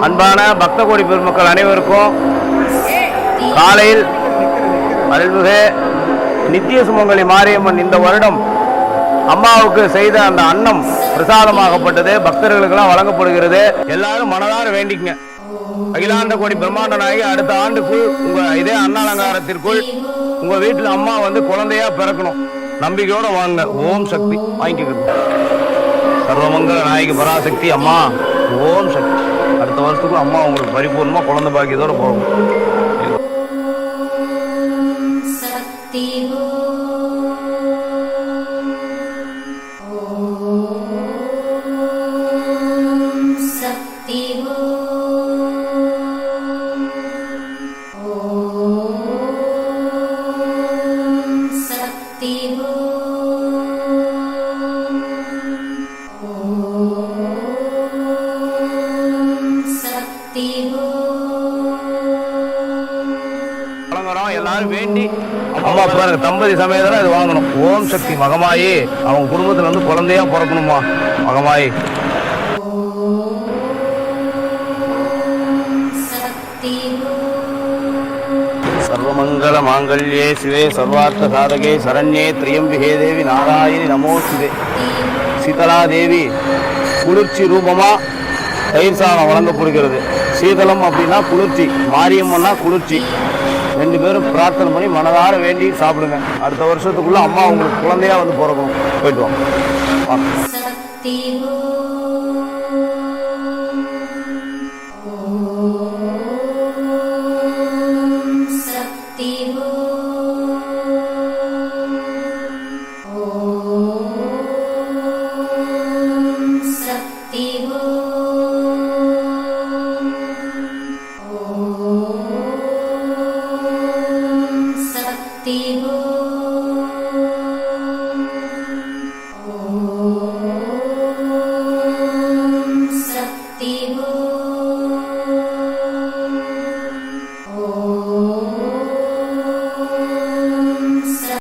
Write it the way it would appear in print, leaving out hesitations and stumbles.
அன்பான பக்த கோடி பெருமக்கள் அனைவருக்கும் காலையில் அருள்மிகு நித்திய சுமங்கலி மாரியம்மன் இந்த வருடம் அம்மாவுக்கு செய்த அந்த அன்னம் பிரசாதமாகப்பட்டது பக்தர்களுக்கெல்லாம் வழங்கப்படுகிறது. எல்லாரும் மனதார வேண்டிக்கங்க. அகிலாண்ட கோடி பிரம்மாண்ட நாயகி அடுத்த ஆண்டுக்குள் உங்க இதே அன்னலங்காரத்திற்குள் உங்க வீட்டில் அம்மா குழந்தையா பிறக்கணும். நம்பிக்கையோட வாங்க. ஓம் சக்தி வாங்கிக்கிறது. சர்வமங்கல நாயகி பராசக்தி அம்மா ஓம் சக்தி. அடுத்த வருஷத்துக்குள்ள அம்மா உங்களுக்கு பரிபூர்ணமா குழந்தை பாக்கியத்தோட போகும். எல்லாரும் வேண்டி அம்மா தம்பதி சமயத்துல அது வாங்கணும். ஓம் சக்தி மகமாயி அவங்க குடும்பத்துல குழந்தையா பிறக்கணுமா மகமாயி. சர்வமங்கல மாங்கல்யே சிவே சர்வார்த்த சாதகே சரண்யே திரியம்பிகே தேவி நாராயணி நமோஸ்துதே. சீதலா தேவி குளிர்ச்சி ரூபமா தயிர் சாதம் வழங்கப்படுகிறது. சீதளம் அப்படின்னா குளிர்ச்சி, மாரியம்மன்னா குளிர்ச்சி. ரெண்டு பேரும் பிரார்த்தனை பண்ணி மனதார வேண்டி சாப்பிடுங்க. அடுத்த வருஷத்துக்குள்ள அம்மா உங்களுக்கு குழந்தையா பிறக்கணும். போயிட்டு வாங்க. சக்தி